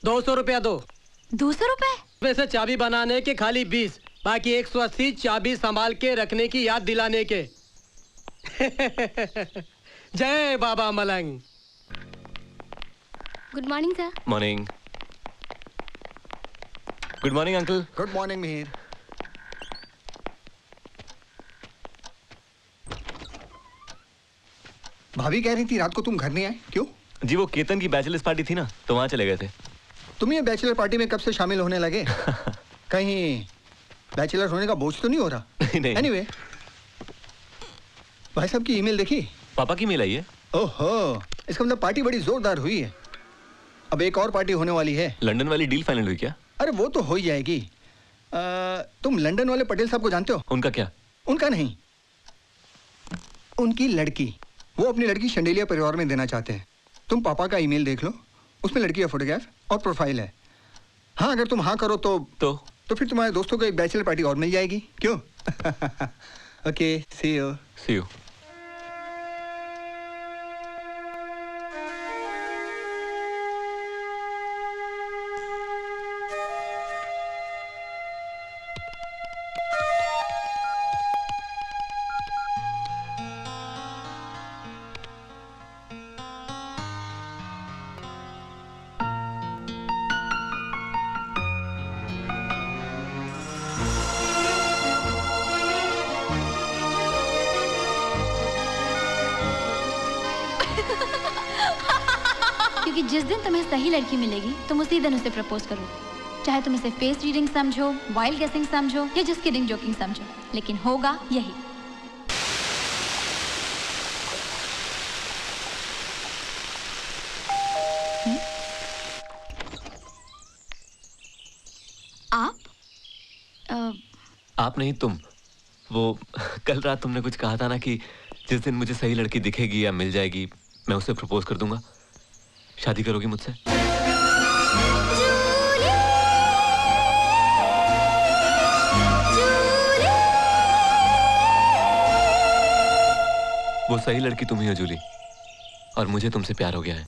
200 रुपया दो। 200 रुपए? वैसे चाबी बनाने के खाली 20, बाकी 180 चाबी संभाल के रखने की याद दिलाने के। जय बाबा मलंग। Good morning sir. Morning. Good morning uncle. Good morning Mihir. भाभी कह रही थी रात को तुम घर नहीं आए, क्यों? जी वो केतन की बैचलर्स पार्टी थी ना, तो वहां चले गए थे। तुम ये बैचलर पार्टी में कब से शामिल होने लगे? कहीं बैचलर होने का बोझ तो नहीं हो रहा? नहीं। एनीवे, भाई साहब की ईमेल देखी? पापा की मेल आई है। ओहो, इसका मतलब पार्टी बड़ी जोरदार हुई है। अब एक और पार्टी होने वाली है। लंदन वाली डील फाइनल हुई क्या? अरे वो तो हो ही जाएगी। तुम लंदन वाले पटेल साहब को जानते हो? उनका क्या? उनका नहीं, उनकी लड़की। वो अपनी लड़की शंडेलिया परिवार में देना चाहते हैं। तुम पापा का ईमेल देख लो, उसमें लड़की का फोटोग्राफ और प्रोफाइल है। हाँ, अगर तुम हाँ करो तो फिर तुम्हारे दोस्तों को एक बैचलर पार्टी और मिल जाएगी, क्यों? Okay, see you. See you. जिस दिन तुम्हें सही लड़की मिलेगी तुम उसी दिन उसे प्रपोज करो, चाहे तुम इसे फेस रीडिंग समझो, वाइल्ड गेसिंग समझो या जस्ट किडिंग जोकिंग समझो, लेकिन होगा यही। आप नहीं, तुम। वो कल रात तुमने कुछ कहा था ना कि जिस दिन मुझे सही लड़की दिखेगी या मिल जाएगी मैं उसे प्रपोज कर दूंगा। शादी करोगी मुझसे? वो सही लड़की तुम ही हो जूली, और मुझे तुमसे प्यार हो गया है।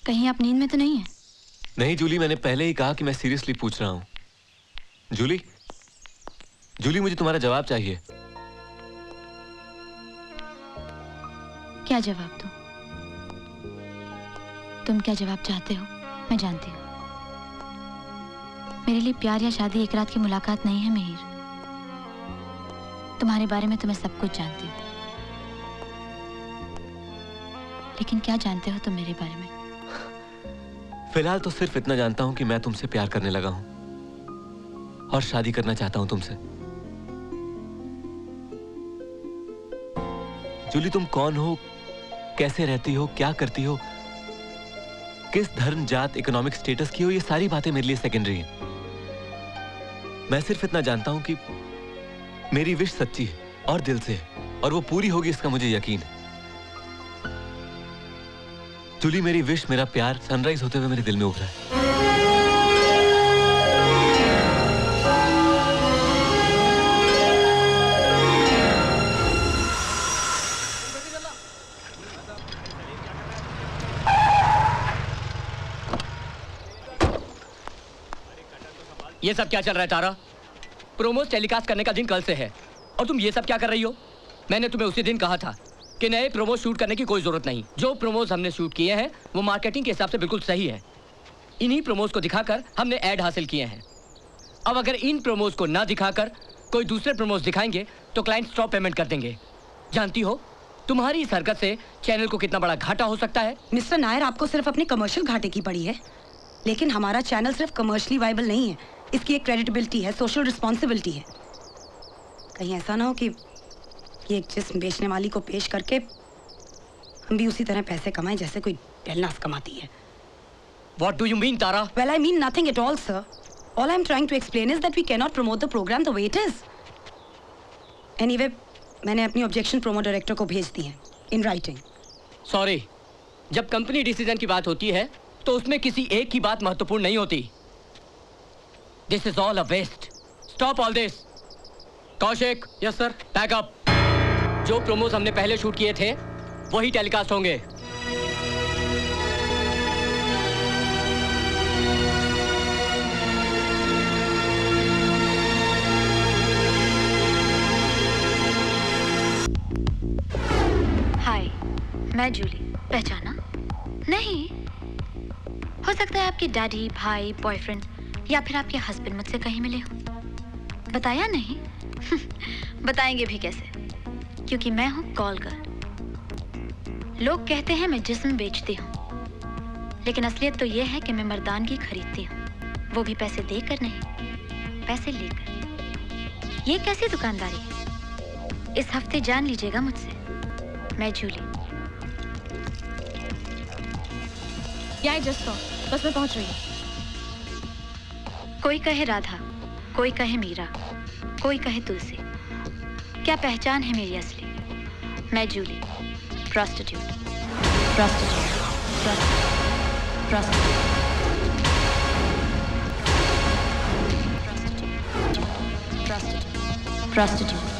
कहीं आप नींद में तो नहीं है? नहीं जूली, मैंने पहले ही कहा कि मैं सीरियसली पूछ रहा हूं। जूली, जूली मुझे तुम्हारा जवाब चाहिए। क्या जवाब दूं? तुम क्या जवाब चाहते हो मैं जानती हूँ। मेरे लिए प्यार या शादी एक रात की मुलाकात नहीं है मिहिर। तुम्हारे बारे में तो मैं सब कुछ जानती हूँ, लेकिन क्या जानते हो तुम मेरे बारे में? फिलहाल तो सिर्फ इतना जानता हूं कि मैं तुमसे प्यार करने लगा हूं और शादी करना चाहता हूं तुमसे। जूली, तुम कौन हो, कैसे रहती हो, क्या करती हो, किस धर्म, जात, इकोनॉमिक स्टेटस की हो, ये सारी बातें मेरे लिए सेकेंडरी हैं। मैं सिर्फ इतना जानता हूं कि मेरी विश सच्ची है और दिल से है, और वो पूरी होगी इसका मुझे यकीन है। जूली, मेरी विश, मेरा प्यार सनराइज होते हुए मेरे दिल में उभरा है। ये सब क्या चल रहा है तारा? प्रोमोस टेलीकास्ट करने का दिन कल से है और तुम ये सब क्या कर रही हो? मैंने तुम्हें उसी दिन कहा था कि नए प्रोमोस शूट करने की कोई जरूरत नहीं। जो प्रोमोस हमने शूट किए हैं वो मार्केटिंग के हिसाब से बिल्कुल सही है। इन्हीं प्रोमोस को दिखाकर हमने ऐड हासिल किए हैं। अब अगर इन प्रोमोस को ना दिखाकर कोई दूसरे प्रोमोस दिखाएंगे तो क्लाइंट स्टॉप पेमेंट कर देंगे। जानती हो तुम्हारी इस हरकत से चैनल को कितना बड़ा घाटा हो सकता है? मिस्टर नायर, आपको सिर्फ अपने कमर्शियल घाटे की पड़ी है, लेकिन हमारा चैनल सिर्फ कमर्शियली वाइबल नहीं है। इसकी एक क्रेडिबिलिटी है, सोशल रिस्पॉन्सिबिलिटी है। कहीं ऐसा ना हो कि एक जिस्म बेचने वाली को पेश करके हम भी उसी तरह पैसे कमाएं जैसे कोई डेलनास कमाती है। What do you mean, Tara? Well, I mean nothing at all, sir. All I'm trying to explain is that we cannot promote the program the way it is. Anyway, मैंने अपनी ऑब्जेक्शन प्रोमो डायरेक्टर को भेज दी है in writing. Sorry, जब company decision की बात होती है तो उसमें किसी एक की बात महत्वपूर्ण नहीं होती। This is all a waste. Stop all this. Kaushik. Yes sir. Pack up. जो प्रोमोस हमने पहले शूट किए थे वही टेलीकास्ट होंगे। मैं जूली, पहचाना? नहीं। हो सकता है आपके डैडी, भाई, बॉयफ्रेंड या फिर आपके हस्बैंड मुझसे कहीं मिले हो। बताया नहीं? बताएंगे भी कैसे? क्योंकि मैं हूँ कॉल गर्ल। लोग कहते हैं मैं जिस्म बेचती हूँ, लेकिन असलियत तो ये है कि मैं मर्दानगी खरीदती हूँ, वो भी पैसे देकर नहीं, पैसे लेकर। ये कैसी दुकानदारी है? इस हफ्ते जान लीजिएगा मुझसे। मैं जूली। या जस्ट बस मैं पहुंच रही हूँ। कोई कहे राधा, कोई कहे मीरा, कोई कहे तुलसी। क्या पहचान है मेरी असली? मैं Julie, prostitute, prostitute, prostitute, prostitute, prostitute, prostitute.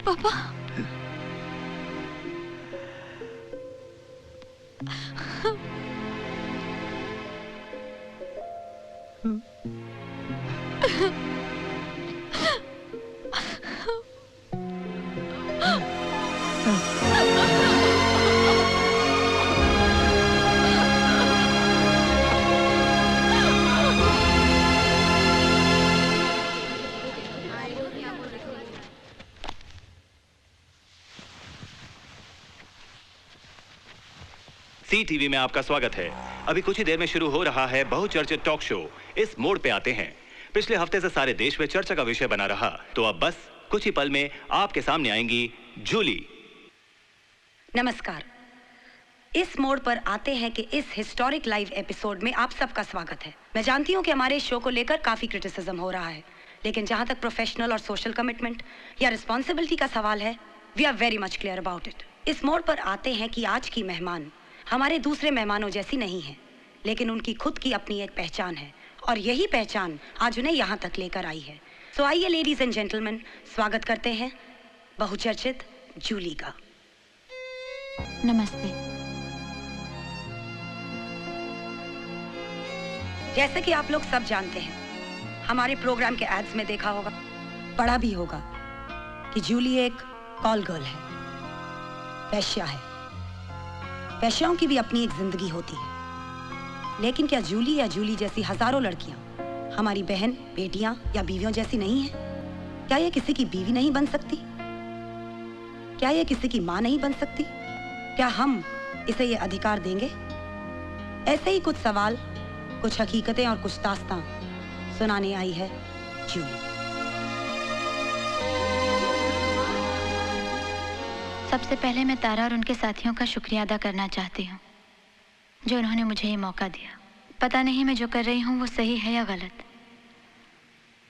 पापा, सी टीवी में आपका स्वागत है। अभी कुछ ही देर में शुरू हो रहा है बहुचर्चित टॉक शो इस मोड़ पे आते हैं। पिछले हफ्ते से सारे देश में चर्चा का विषय बना रहा, तो अब बस कुछ ही पल में आपके सामने आएंगी जूली। नमस्कार। इस मोड़ पर आते हैं कि इस हिस्टोरिक लाइव एपिसोड में आप सबका स्वागत है। मैं जानती हूँ कि हमारे शो को लेकर काफी क्रिटिसिज्म हो रहा है, लेकिन जहां तक प्रोफेशनल और सोशल कमिटमेंट या रिस्पॉन्सिबिलिटी का सवाल है, we are very much clear about it. इस मोड़ पर आते हैं कि आज की मेहमान हमारे दूसरे मेहमानों जैसी नहीं है, लेकिन उनकी खुद की अपनी एक पहचान है, और यही पहचान आज उन्हें यहाँ तक लेकर आई है। सो आइए लेडीज एंड जेंटलमैन, स्वागत करते हैं बहुचर्चित जूली का। नमस्ते। जैसे कि आप लोग सब जानते हैं, हमारे प्रोग्राम के एड्स में देखा होगा, पढ़ा भी होगा कि जूली एक कॉल गर्ल है, वेश्या है। वेश्याओं की भी अपनी एक जिंदगी होती है, लेकिन क्या जूली या जूली जैसी हजारों लड़कियां हमारी बहन, बेटियां या बीवियों जैसी नहीं है? क्या ये किसी की बीवी नहीं बन सकती? क्या ये किसी की मां नहीं बन सकती? क्या हम इसे ये अधिकार देंगे? ऐसे ही कुछ सवाल, कुछ हकीकतें और कुछ दास्तां सुनाने आई है जूली। सबसे पहले मैं तारा और उनके साथियों का शुक्रिया अदा करना चाहती हूँ, जो उन्होंने मुझे ये मौका दिया। पता नहीं मैं जो कर रही हूँ वो सही है या गलत,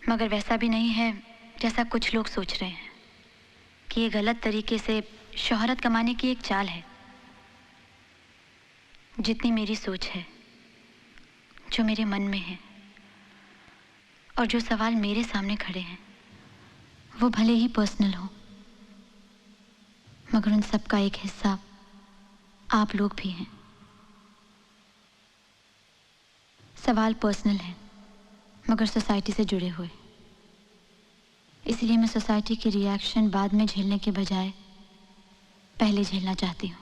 मगर वैसा भी नहीं है जैसा कुछ लोग सोच रहे हैं कि ये गलत तरीके से शोहरत कमाने की एक चाल है। जितनी मेरी सोच है, जो मेरे मन में है, और जो सवाल मेरे सामने खड़े हैं वो भले ही पर्सनल हो, मगर उन सब का एक हिस्सा आप लोग भी हैं। सवाल पर्सनल है मगर सोसाइटी से जुड़े हुए, इसलिए मैं सोसाइटी की रिएक्शन बाद में झेलने के बजाय पहले झेलना चाहती हूँ।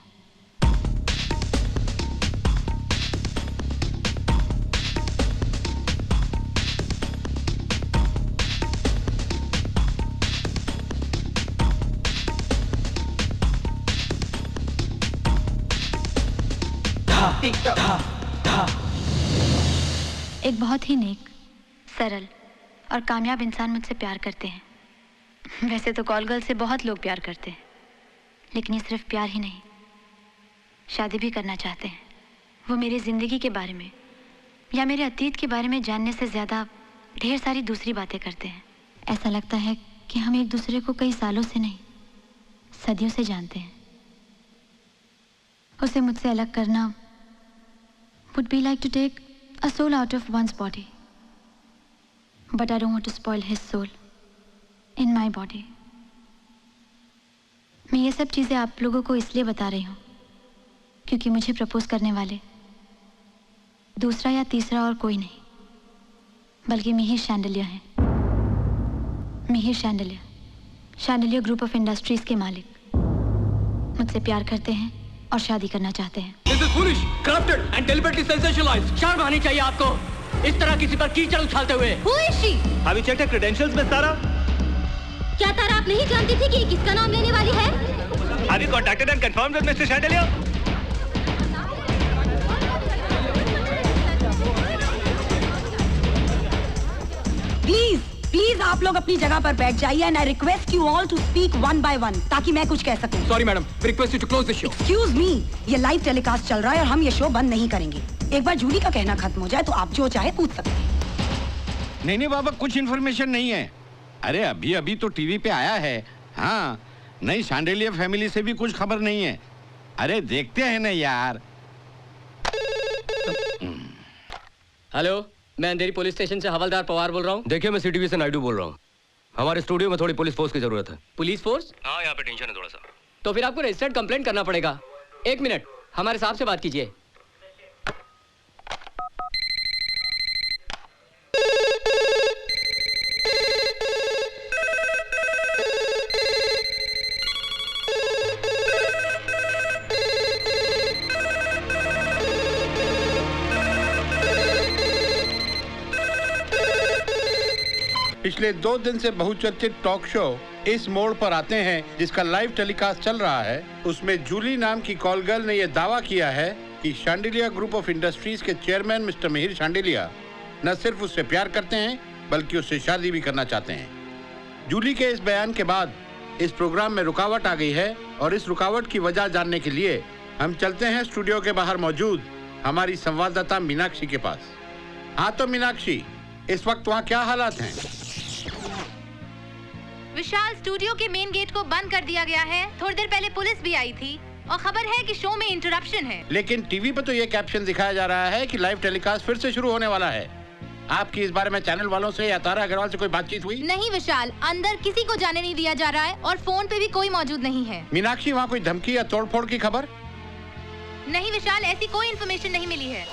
एक बहुत ही नेक, सरल और कामयाब इंसान मुझसे प्यार करते हैं। वैसे तो कॉल गर्ल से बहुत लोग प्यार करते हैं, लेकिन ये सिर्फ प्यार ही नहीं, शादी भी करना चाहते हैं। वो मेरी ज़िंदगी के बारे में या मेरे अतीत के बारे में जानने से ज़्यादा ढेर सारी दूसरी बातें करते हैं। ऐसा लगता है कि हम एक दूसरे को कई सालों से नहीं, सदियों से जानते हैं। उसे मुझसे अलग करना would be like to take a soul out of one's body. But I don't want to spoil his soul in my body. मैं ये सब चीज़ें आप लोगों को इसलिए बता रही हूँ क्योंकि मुझे प्रपोज करने वाले दूसरा या तीसरा और कोई नहीं, बल्कि मिहिर शैंडिलियर हैं। Mihir chandelier group of industries के मालिक मुझसे प्यार करते हैं और शादी करना चाहते हैं। This is foolish, corrupted and deliberately sensationalized. शर्म आनी चाहिए आपको इस तरह किसी पर कीचड़ उछालते हुए। Who is she? Have you checked her credentials, Miss Tara? क्या तारा आप नहीं जानती थी कि ये किसका नाम लेने वाली है? Have you contacted and confirmed with Mr. Chandelier? Please आप लोग अपनी जगह पर बैठ जाइए and I request you all to speak one by one ताकि मैं कुछ कह सकूं। Sorry madam, request you to close the show. Excuse me, ये लाइव टेलीकास्ट चल रहा है और हम ये शो बंद नहीं करेंगे। एक बार जूली का कहना खत्म हो जाए तो आप जो चाहे पूछ सकते हैं। नहीं बाबा, कुछ इन्फॉर्मेशन नहीं है। अरे अभी अभी तो टीवी पे आया है। हाँ, नहीं शांडिलियर फैमिली से भी कुछ खबर नहीं है। अरे देखते हैं ना यार। हेलो, मैं अंधेरी पुलिस स्टेशन से हवलदार पवार बोल रहा हूँ। देखिए, मैं सीटीवी से नायडू बोल रहा हूँ। हमारे स्टूडियो में थोड़ी पुलिस फोर्स की जरूरत है। Police force? हाँ, यहाँ पे टेंशन है थोड़ा सा। तो फिर आपको रजिस्टर्ड कंप्लेंट करना पड़ेगा। एक मिनट, हमारे साहब से बात कीजिए। पिछले 2 दिन से बहुचर्चित टॉक शो इस मोड़ पर आते हैं जिसका लाइव टेलीकास्ट चल रहा है। उसमें जूली नाम की कॉल गर्ल ने यह दावा किया है कि शांडिलियर ग्रुप ऑफ इंडस्ट्रीज के चेयरमैन मिस्टर मिहिर शांडिलियर न सिर्फ उससे प्यार करते हैं बल्कि उससे शादी भी करना चाहते हैं। जूली के इस बयान के बाद इस प्रोग्राम में रुकावट आ गई है और इस रुकावट की वजह जानने के लिए हम चलते हैं स्टूडियो के बाहर मौजूद हमारी संवाददाता मीनाक्षी के पास। हाँ तो मीनाक्षी, इस वक्त वहाँ क्या हालात हैं? विशाल, स्टूडियो के मेन गेट को बंद कर दिया गया है। थोड़ी देर पहले पुलिस भी आई थी और खबर है कि शो में इंटरप्शन है। लेकिन टीवी पर तो ये कैप्शन दिखाया जा रहा है कि लाइव टेलीकास्ट फिर से शुरू होने वाला है। आपकी इस बारे में चैनल वालों से या तारा अग्रवाल से कोई बातचीत हुई? नहीं विशाल, अंदर किसी को जाने नहीं दिया जा रहा है और फोन पे भी कोई मौजूद नहीं है। मीनाक्षी, वहाँ कोई धमकी या तोड़फोड़ की खबर? नहीं विशाल, ऐसी कोई इन्फॉर्मेशन नहीं मिली है।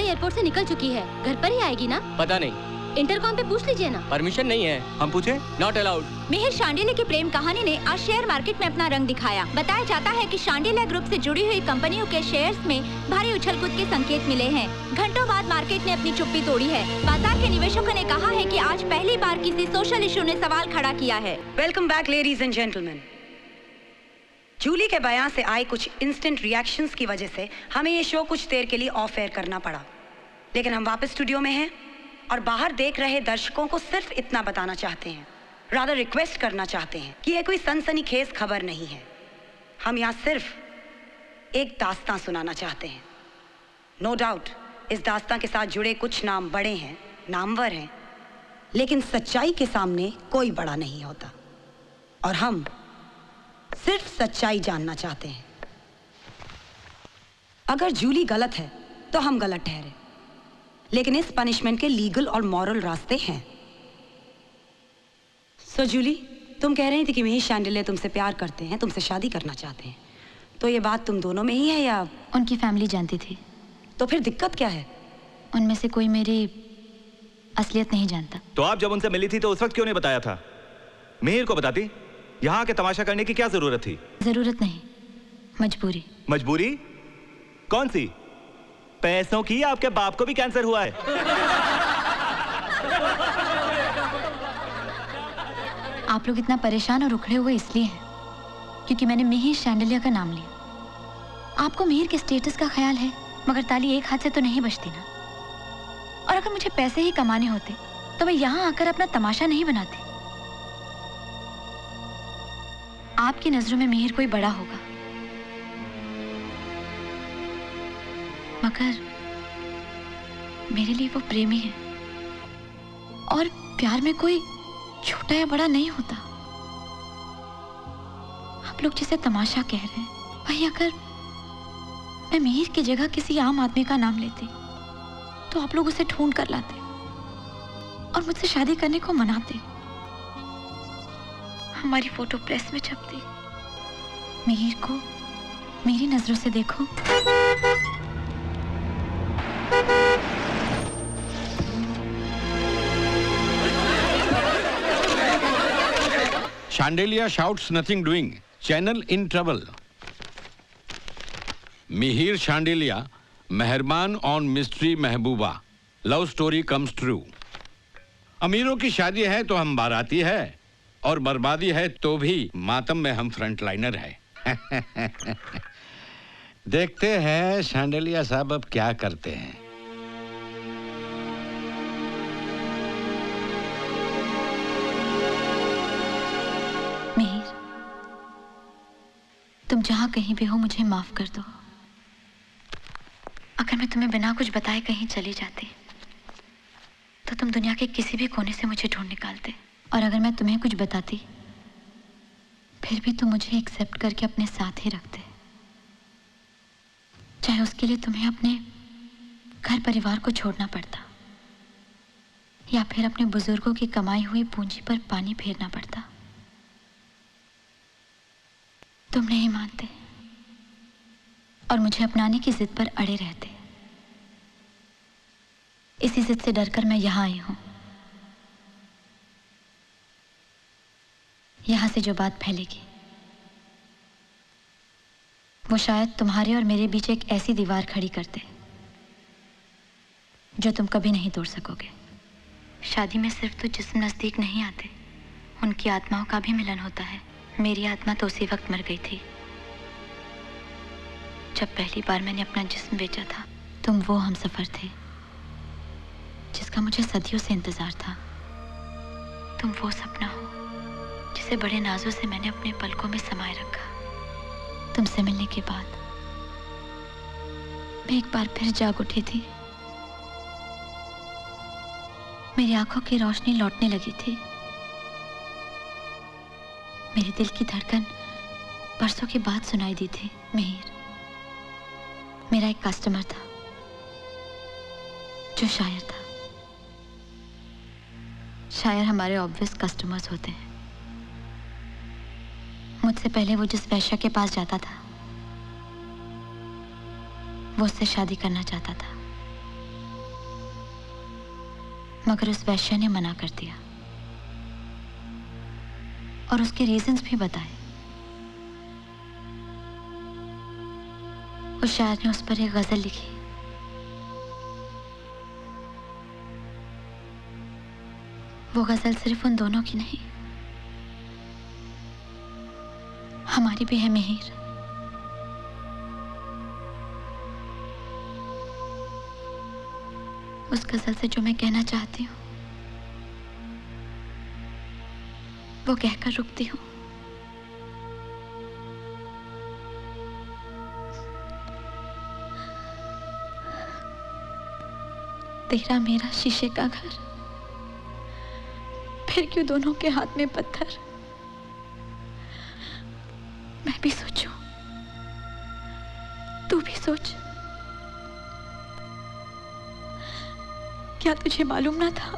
एयरपोर्ट से निकल चुकी है, घर पर ही आएगी ना? पता नहीं, इंटरकॉम पे पूछ लीजिए ना। परमिशन नहीं है। हम पूछे? Not allowed. मिहिर शांडिलियर की प्रेम कहानी ने आज शेयर मार्केट में अपना रंग दिखाया। बताया जाता है कि शांडिलियर ग्रुप से जुड़ी हुई कंपनियों के शेयर्स में भारी उछल-कूद के संकेत मिले हैं। घंटों बाद मार्केट ने अपनी चुप्पी तोड़ी है। बाजार के निवेशकों ने कहा है कि आज पहली बार किसी सोशल इशू ने सवाल खड़ा किया है। Welcome back ladies and gentleman. Julie के बयान से आए कुछ इंस्टेंट रिएक्शंस की वजह से हमें ये शो कुछ देर के लिए ऑफ एयर करना पड़ा, लेकिन हम वापस स्टूडियो में हैं और बाहर देख रहे दर्शकों को सिर्फ इतना बताना चाहते हैं, रादर रिक्वेस्ट करना चाहते हैं कि ये कोई सनसनीखेज खबर नहीं है। हम यहाँ सिर्फ एक दास्तां सुनाना चाहते हैं। नो डाउट इस दास्तां के साथ जुड़े कुछ नाम बड़े हैं, नामवर हैं, लेकिन सच्चाई के सामने कोई बड़ा नहीं होता और हम सिर्फ सच्चाई जानना चाहते हैं। अगर जूली गलत है तो हम गलत ठहरे, लेकिन इस पनिशमेंट के लीगल और मॉरल रास्ते हैं। सो जूली, तुम कह रही थी कि मिहिर शांडिल्य तुमसे प्यार करते हैं, तुमसे शादी करना चाहते हैं, तो ये बात तुम दोनों में ही है या उनकी फैमिली जानती थी? तो फिर दिक्कत क्या है? उनमें से कोई मेरी असलियत नहीं जानता। तो आप जब उनसे मिली थी तो उस वक्त क्यों नहीं बताया था? मिहिर को बताती। यहाँ के तमाशा करने की क्या जरूरत थी? जरूरत नहीं, मजबूरी। मजबूरी? कौन सी? पैसों की? आपके बाप को भी कैंसर हुआ है? आप लोग इतना परेशान और उखड़े हुए इसलिए हैं क्योंकि मैंने मिहिर शांडिल्य का नाम लिया। आपको मिहिर के स्टेटस का ख्याल है, मगर ताली एक हाथ से तो नहीं बजती ना। और अगर मुझे पैसे ही कमाने होते तो मैं यहाँ आकर अपना तमाशा नहीं बनाती। आपकी नजरों में मिहिर कोई बड़ा होगा, मगर मेरे लिए वो प्रेमी है और प्यार में कोई छोटा या बड़ा नहीं होता। आप लोग जिसे तमाशा कह रहे हैं, वही अगर मैं मिहिर की जगह किसी आम आदमी का नाम लेती तो आप लोग उसे ढूंढ कर लाते और मुझसे शादी करने को मनाते। हमारी फोटो प्रेस में छपती। मिहिर को मेरी नजरों से देखो। Chandelier shouts nothing doing. Channel in trouble. Mihir Chandelier, मेहरबान on mystery Mehbooba, love story comes true. अमीरों की शादी है तो हम बाराती है और बर्बादी है तो भी मातम में हम फ्रंट लाइनर है। देखते हैं शांडिलिया साहब अब क्या करते हैं। मिहिर, तुम जहां कहीं भी हो मुझे माफ कर दो। अगर मैं तुम्हें बिना कुछ बताए कहीं चली जाती तो तुम दुनिया के किसी भी कोने से मुझे ढूंढ निकालते, और अगर मैं तुम्हें कुछ बताती फिर भी तुम मुझे एक्सेप्ट करके अपने साथ ही रखते, चाहे उसके लिए तुम्हें अपने घर परिवार को छोड़ना पड़ता या फिर अपने बुजुर्गों की कमाई हुई पूंजी पर पानी फेरना पड़ता। तुम नहीं मानते और मुझे अपनाने की जिद पर अड़े रहते। इसी जिद से डरकर मैं यहाँ आई हूँ। यहाँ से जो बात फैलेगी वो शायद तुम्हारे और मेरे बीच एक ऐसी दीवार खड़ी कर दे जो तुम कभी नहीं तोड़ सकोगे। शादी में सिर्फ तो जिस्म नजदीक नहीं आते, उनकी आत्माओं का भी मिलन होता है। मेरी आत्मा तो उसी वक्त मर गई थी जब पहली बार मैंने अपना जिस्म बेचा था। तुम वो हमसफर थे जिसका मुझे सदियों से इंतजार था। तुम वो सपना हो जिसे बड़े नाजों से मैंने अपने पलकों में समाये रखा। तुमसे मिलने के बाद मैं एक बार फिर जाग उठी थी। मेरी आंखों की रोशनी लौटने लगी थी। मेरे दिल की धड़कन बरसों के बाद सुनाई दी थी। मिहिर, मेरा एक कस्टमर था जो शायर था। शायर हमारे ऑब्वियस कस्टमर्स होते हैं। मुझसे पहले वो जिस वैश्या के पास जाता था वो उससे शादी करना चाहता था, मगर उस वैश्या ने मना कर दिया और उसके रीजंस भी बताए। उस शायर ने उस पर एक गजल लिखी। वो गजल सिर्फ उन दोनों की नहीं, हमारी भी है मिहिर। उस गजल से जो मैं कहना चाहती हूँ वो कहकर रुकती हूँ। तेरा मेरा शीशे का घर, फिर क्यों दोनों के हाथ में पत्थर। मैं भी सोचूं, तू भी सोच। क्या तुझे मालूम ना था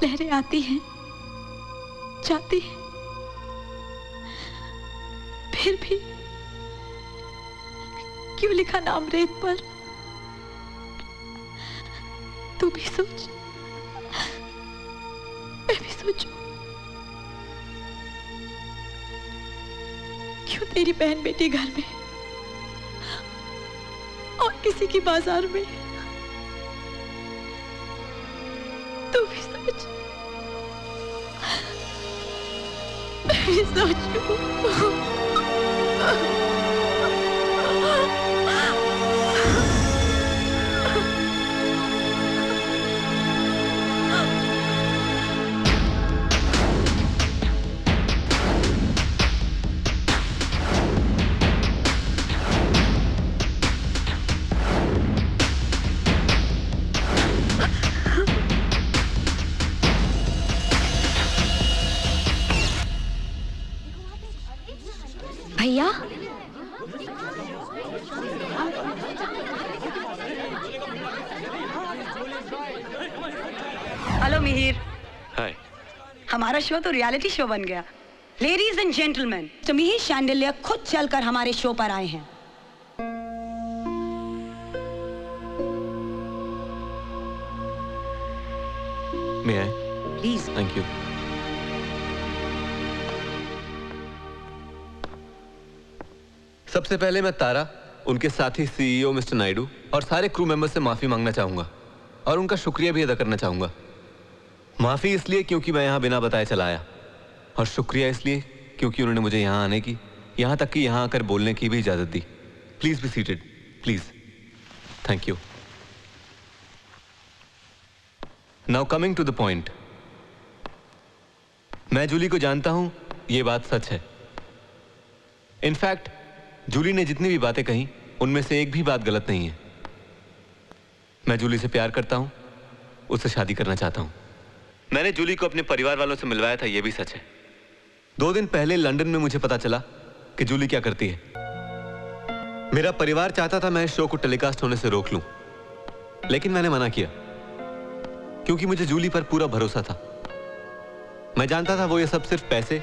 लहरें आती हैं जाती हैं, फिर भी क्यों लिखा नाम रेत पर। तू भी सोच, मैं भी सोचूं। क्यों तेरी बहन बेटी घर में और किसी की बाजार में। तू भी सोच, मैं भी सोचूं। भैया, हेलो मिहिर। हाय। हमारा शो तो रियलिटी शो बन गया। लेडीज एंड जेंटलमैन, तो मिहिर शांडिल्य खुद चलकर हमारे शो पर आए हैं। मे आई? प्लीज। Thank you. सबसे पहले मैं तारा, उनके साथी सीईओ मिस्टर नायडू और सारे क्रू मेंबर्स से माफी मांगना चाहूंगा और उनका शुक्रिया भी अदा करना चाहूंगा। माफी इसलिए क्योंकि मैं यहां बिना बताए चला आया, और शुक्रिया इसलिए क्योंकि उन्होंने मुझे यहां आने की, यहां तक कि यहां आकर बोलने की भी इजाजत दी। Please be seated, please. Thank you. Now coming to the point, मैं जूली को जानता हूं, यह बात सच है। इनफैक्ट जूली ने जितनी भी बातें कही उनमें से एक भी बात गलत नहीं है। मैं जूली से प्यार करता हूं, उससे शादी करना चाहता हूं। मैंने जूली को अपने परिवार वालों से मिलवाया था, यह भी सच है। 2 दिन पहले लंदन में मुझे पता चला कि जूली क्या करती है। मेरा परिवार चाहता था मैं इस शो को टेलीकास्ट होने से रोक लूं, लेकिन मैंने मना किया क्योंकि मुझे जूली पर पूरा भरोसा था। मैं जानता था वो ये सब सिर्फ पैसे,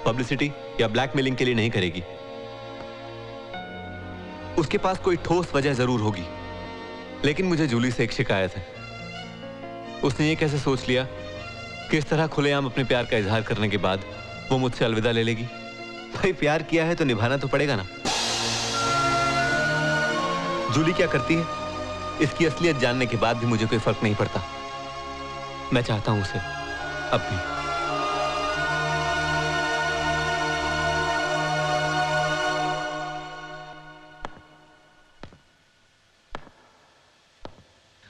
पब्लिसिटी या ब्लैकमेलिंग के लिए नहीं करेगी। उसके पास कोई ठोस वजह जरूर होगी, लेकिन मुझे जूली से एक शिकायत है। उसने ये कैसे सोच लिया कि इस तरह खुलेआम अपने प्यार का इजहार करने के बाद वो मुझसे अलविदा ले लेगी। भाई प्यार किया है तो निभाना तो पड़ेगा ना। जूली क्या करती है इसकी असलियत जानने के बाद भी मुझे कोई फर्क नहीं पड़ता। मैं चाहता हूं उसे अब भी।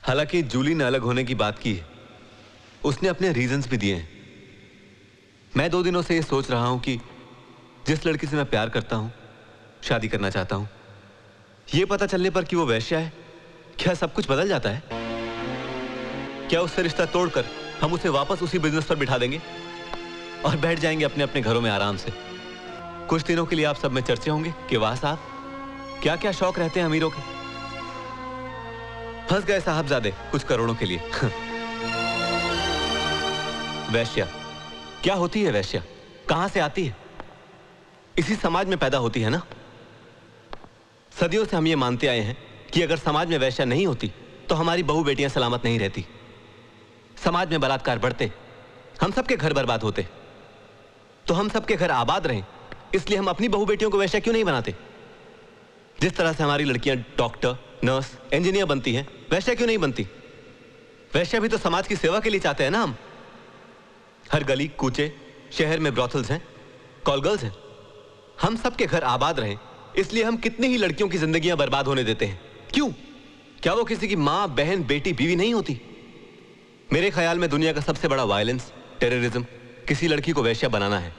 हालांकि जूली ने अलग होने की बात की है, उसने अपने रीजंस भी दिए हैं। मैं 2 दिनों से ये सोच रहा हूं कि जिस लड़की से मैं प्यार करता हूं, शादी करना चाहता हूं, ये पता चलने पर कि वो वैश्या है, क्या सब कुछ बदल जाता है? क्या उससे रिश्ता तोड़कर हम उसे वापस उसी बिजनेस पर बिठा देंगे और बैठ जाएंगे अपने अपने घरों में आराम से? कुछ दिनों के लिए आप सब में चर्चे होंगे कि वाह साहब क्या क्या शौक रहते हैं अमीरों के। फंस गए साहबजादे कुछ करोड़ों के लिए। वैश्या क्या होती है? वैश्या कहां से आती है? इसी समाज में पैदा होती है ना। सदियों से हम ये मानते आए हैं कि अगर समाज में वैश्या नहीं होती तो हमारी बहू बेटियां सलामत नहीं रहती, समाज में बलात्कार बढ़ते, हम सबके घर बर्बाद होते। तो हम सबके घर आबाद रहें इसलिए हम अपनी बहू बेटियों को वैश्या क्यों नहीं बनाते? जिस तरह से हमारी लड़कियां डॉक्टर, नर्स, इंजीनियर बनती हैं, वैश्या क्यों नहीं बनती? वैश्या भी तो समाज की सेवा के लिए चाहते हैं ना हम। हर गली कूचे शहर में ब्रॉथल्स हैं, कॉल गर्ल्स हैं। हम सबके घर आबाद रहें इसलिए हम कितनी ही लड़कियों की जिंदगियां बर्बाद होने देते हैं। क्यों? क्या वो किसी की मां, बहन, बेटी, बीवी नहीं होती? मेरे ख्याल में दुनिया का सबसे बड़ा वायलेंस, टेररिज्म किसी लड़की को वैश्या बनाना है,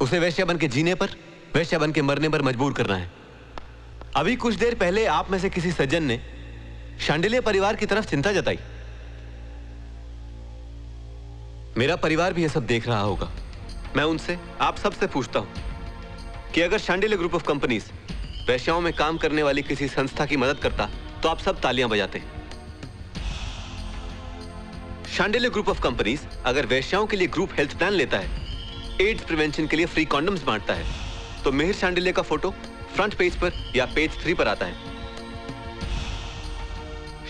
उसे वैश्या बन के जीने पर, वैश्या बन के मरने पर मजबूर करना है। अभी कुछ देर पहले आप में से किसी सज्जन ने शांडिल्य परिवार की तरफ चिंता जताई। मेरा परिवार भी यह सब देख रहा होगा। मैं उनसे, आप सबसे पूछता हूं कि अगर शांडिल्य ग्रुप ऑफ कंपनीज वैश्याओं में काम करने वाली किसी संस्था की मदद करता तो आप सब तालियां बजाते। शांडिल्य ग्रुप ऑफ कंपनीज अगर वैश्याओं के लिए ग्रुप हेल्थ प्लान लेता है, एड्स प्रिवेंशन के लिए फ्री कॉन्डम्स बांटता है, तो मिहिर शांडिल्य का फोटो फ्रंट पेज पर या पेज 3 पर आता है।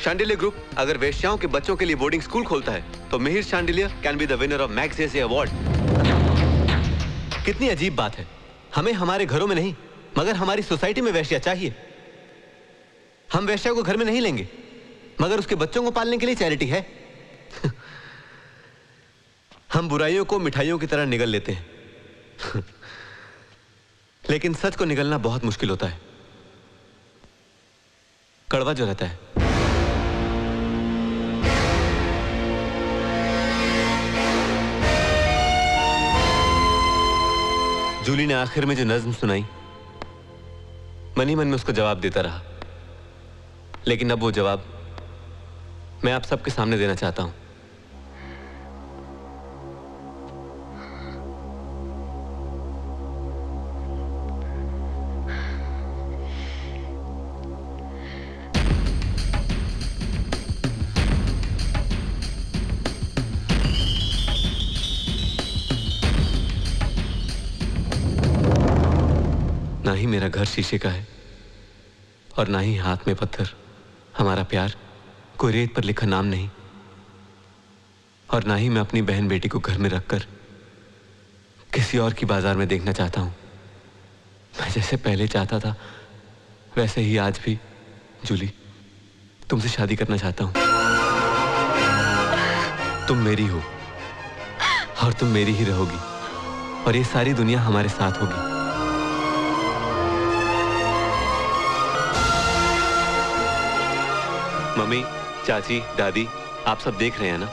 शांडिल्य ग्रुप अगर वैश्याओं के बच्चों के लिए बोर्डिंग स्कूल खोलता है, तो Mihir Shandilya can be the winner of Magsaysay award. कितनी अजीब बात है। हमें हमारे घरों में नहीं मगर हमारी सोसाइटी में वैश्या चाहिए। हम वैश्या को घर में नहीं लेंगे मगर उसके बच्चों को पालने के लिए चैरिटी है। हम बुराइयों को मिठाइयों की तरह निगल लेते हैं लेकिन सच को निगलना बहुत मुश्किल होता है। कड़वा जो रहता है। जूली ने आखिर में जो नज्म सुनाई, मन ही मन में उसका जवाब देता रहा, लेकिन अब वो जवाब मैं आप सबके सामने देना चाहता हूं। ना ही मेरा घर शीशे का है और ना ही हाथ में पत्थर। हमारा प्यार कोई रेत पर लिखा नाम नहीं, और ना ही मैं अपनी बहन बेटी को घर में रखकर किसी और की बाजार में देखना चाहता हूं। मैं जैसे पहले चाहता था वैसे ही आज भी जूली तुमसे शादी करना चाहता हूं। तुम मेरी हो और तुम मेरी ही रहोगी और ये सारी दुनिया हमारे साथ होगी। मम्मी, चाची, दादी, आप सब देख रहे हैं ना।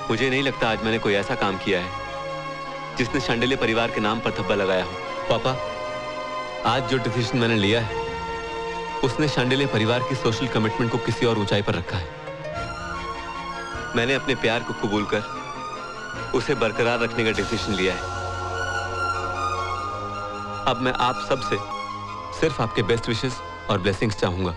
मुझे नहीं लगता आज मैंने कोई ऐसा काम किया है जिसने शांडिल्य परिवार के नाम पर धब्बा लगाया हो। पापा, आज जो डिसीजन मैंने लिया है उसने शांडिल्य परिवार की सोशल कमिटमेंट को किसी और ऊंचाई पर रखा है। मैंने अपने प्यार को कबूल कर उसे बरकरार रखने का डिसीजन लिया है। अब मैं आप सबसे सिर्फ आपके बेस्ट विशेस और ब्लेसिंग्स चाहूंगा।